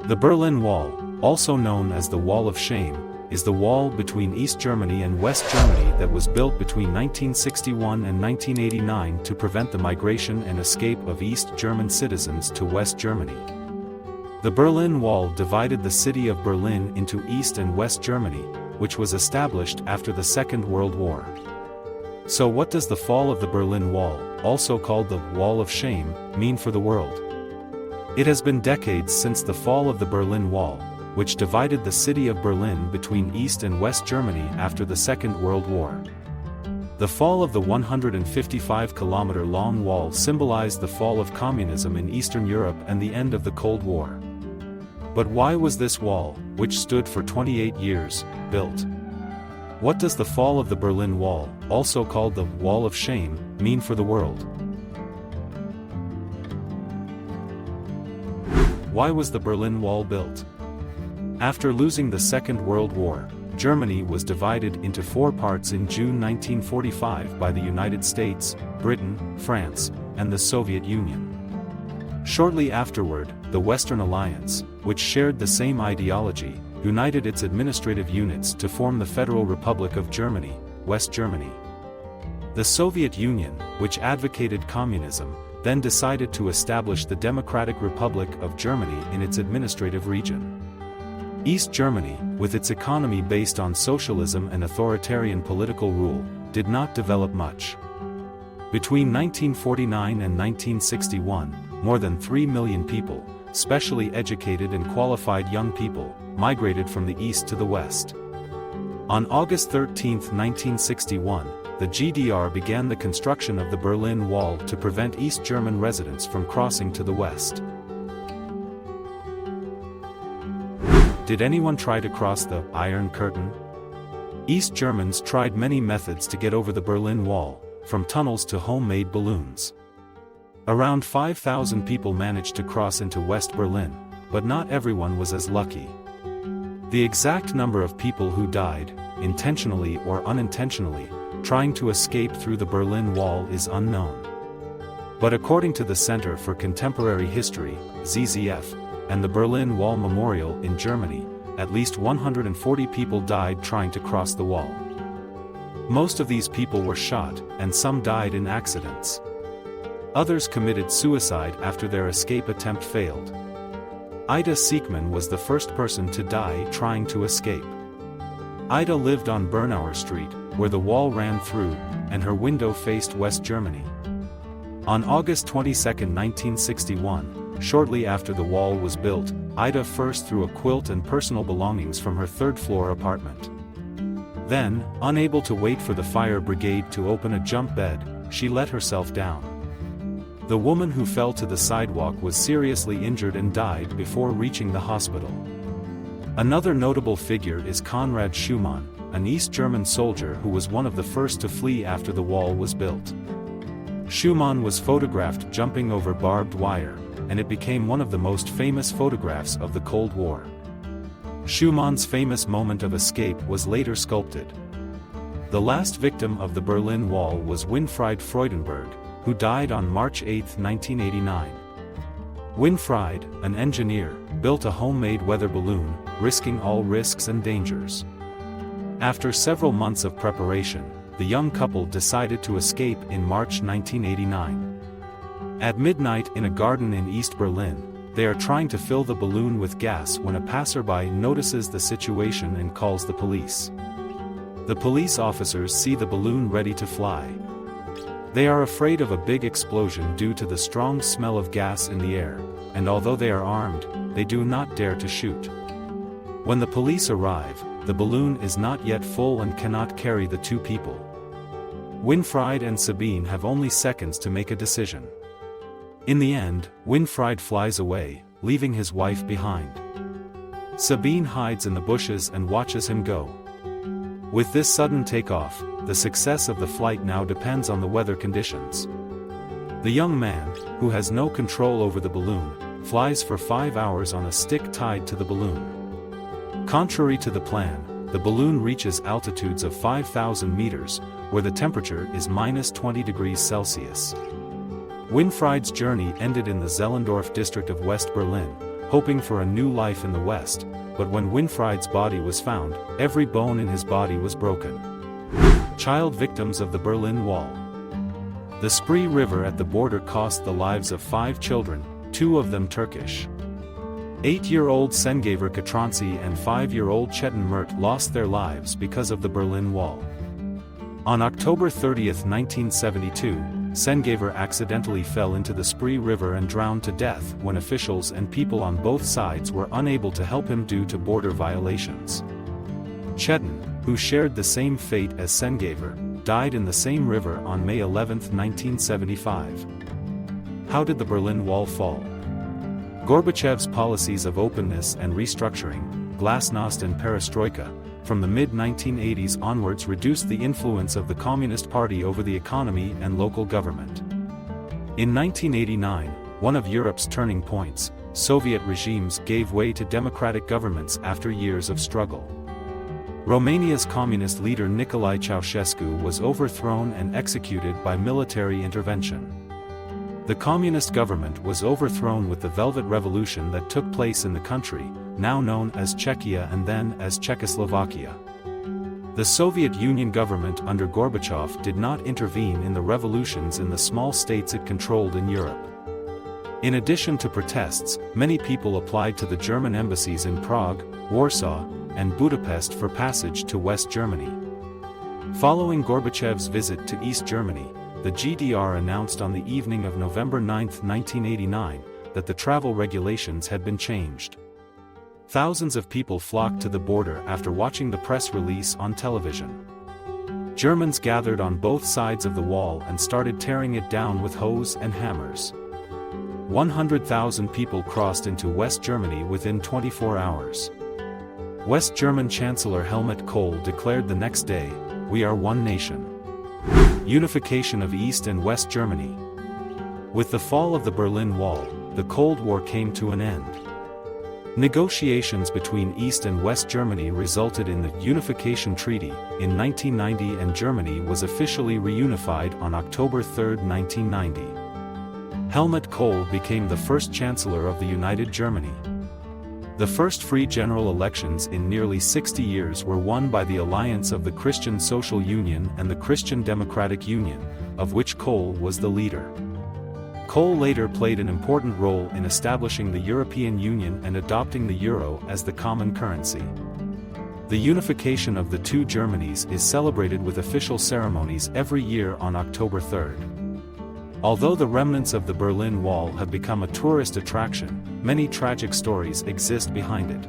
The Berlin Wall, also known as the Wall of Shame, is the wall between East Germany and West Germany that was built between 1961 and 1989 to prevent the migration and escape of East German citizens to West Germany. The Berlin Wall divided the city of Berlin into East and West Germany, which was established after the Second World War. So what does the fall of the Berlin Wall, also called the Wall of Shame, mean for the world? It has been decades since the fall of the Berlin Wall, which divided the city of Berlin between East and West Germany after the Second World War. The fall of the 155-kilometer-long wall symbolized the fall of communism in Eastern Europe and the end of the Cold War. But why was this wall, which stood for 28 years, built? What does the fall of the Berlin Wall, also called the Wall of Shame, mean for the world? Why was the Berlin Wall built? After losing the Second World War, Germany was divided into four parts in June 1945 by the United States, Britain, France, and the Soviet Union. Shortly afterward, the Western Alliance, which shared the same ideology, united its administrative units to form the Federal Republic of Germany, West Germany. The Soviet Union, which advocated communism, then decided to establish the Democratic Republic of Germany in its administrative region. East Germany, with its economy based on socialism and authoritarian political rule, did not develop much. Between 1949 and 1961, more than 3 million people, specially educated and qualified young people, migrated from the east to the west. On August 13, 1961, the GDR began the construction of the Berlin Wall to prevent East German residents from crossing to the west. Did anyone try to cross the Iron Curtain? East Germans tried many methods to get over the Berlin Wall, from tunnels to homemade balloons. Around 5,000 people managed to cross into West Berlin, but not everyone was as lucky. The exact number of people who died, intentionally or unintentionally, trying to escape through the Berlin Wall is unknown. But according to the Center for Contemporary History, ZZF, and the Berlin Wall Memorial in Germany, at least 140 people died trying to cross the wall. Most of these people were shot, and some died in accidents. Others committed suicide after their escape attempt failed. Ida Siekmann was the first person to die trying to escape. Ida lived on Bernauer Street, where the wall ran through, and her window faced West Germany. On August 22, 1961, shortly after the wall was built, Ida first threw a quilt and personal belongings from her third-floor apartment. Then, unable to wait for the fire brigade to open a jump bed, she let herself down. The woman who fell to the sidewalk was seriously injured and died before reaching the hospital. Another notable figure is Konrad Schumann, an East German soldier who was one of the first to flee after the wall was built. Schumann was photographed jumping over barbed wire, and it became one of the most famous photographs of the Cold War. Schumann's famous moment of escape was later sculpted. The last victim of the Berlin Wall was Winfried Freudenberg, who died on March 8, 1989. Winfried, an engineer, built a homemade weather balloon, risking all risks and dangers. After several months of preparation, the young couple decided to escape in March 1989. At midnight in a garden in East Berlin, they are trying to fill the balloon with gas when a passerby notices the situation and calls the police. The police officers see the balloon ready to fly. They are afraid of a big explosion due to the strong smell of gas in the air, and although they are armed, they do not dare to shoot. When the police arrive, the balloon is not yet full and cannot carry the two people. Winfried and Sabine have only seconds to make a decision. In the end, Winfried flies away, leaving his wife behind. Sabine hides in the bushes and watches him go. With this sudden takeoff, the success of the flight now depends on the weather conditions. The young man, who has no control over the balloon, flies for 5 hours on a stick tied to the balloon. Contrary to the plan, the balloon reaches altitudes of 5,000 meters, where the temperature is -20 degrees Celsius. Winfried's journey ended in the Zellendorf district of West Berlin, hoping for a new life in the West, but when Winfried's body was found, every bone in his body was broken. Child victims of the Berlin Wall. The Spree River at the border cost the lives of 5 children, 2 of them Turkish. 8-year-old Sengaver Katranci and 5-year-old Chetan Mert lost their lives because of the Berlin Wall. On October 30, 1972, Sengaver accidentally fell into the Spree River and drowned to death when officials and people on both sides were unable to help him due to border violations. Chetan, who shared the same fate as Sengaver, died in the same river on May 11, 1975. How did the Berlin Wall fall? Gorbachev's policies of openness and restructuring, glasnost and perestroika, from the mid-1980s onwards reduced the influence of the Communist Party over the economy and local government. In 1989, one of Europe's turning points, Soviet regimes gave way to democratic governments after years of struggle. Romania's communist leader Nicolae Ceausescu was overthrown and executed by military intervention. The communist government was overthrown with the Velvet Revolution that took place in the country, now known as Czechia and then as Czechoslovakia. The Soviet Union government under Gorbachev did not intervene in the revolutions in the small states it controlled in Europe. In addition to protests, many people applied to the German embassies in Prague, Warsaw, and Budapest for passage to West Germany. Following Gorbachev's visit to East Germany, the GDR announced on the evening of November 9, 1989, that the travel regulations had been changed. Thousands of people flocked to the border after watching the press release on television. Germans gathered on both sides of the wall and started tearing it down with hoes and hammers. 100,000 people crossed into West Germany within 24 hours. West German Chancellor Helmut Kohl declared the next day, "We are one nation." Unification of East and West Germany. With the fall of the Berlin Wall, the Cold War came to an end. Negotiations between East and West Germany resulted in the Unification Treaty in 1990, and Germany was officially reunified on October 3, 1990. Helmut Kohl became the first Chancellor of the United Germany. The first free general elections in nearly 60 years were won by the alliance of the Christian Social Union and the Christian Democratic Union, of which Kohl was the leader. Kohl later played an important role in establishing the European Union and adopting the euro as the common currency. The unification of the two Germanys is celebrated with official ceremonies every year on October 3. Although the remnants of the Berlin Wall have become a tourist attraction, many tragic stories exist behind it.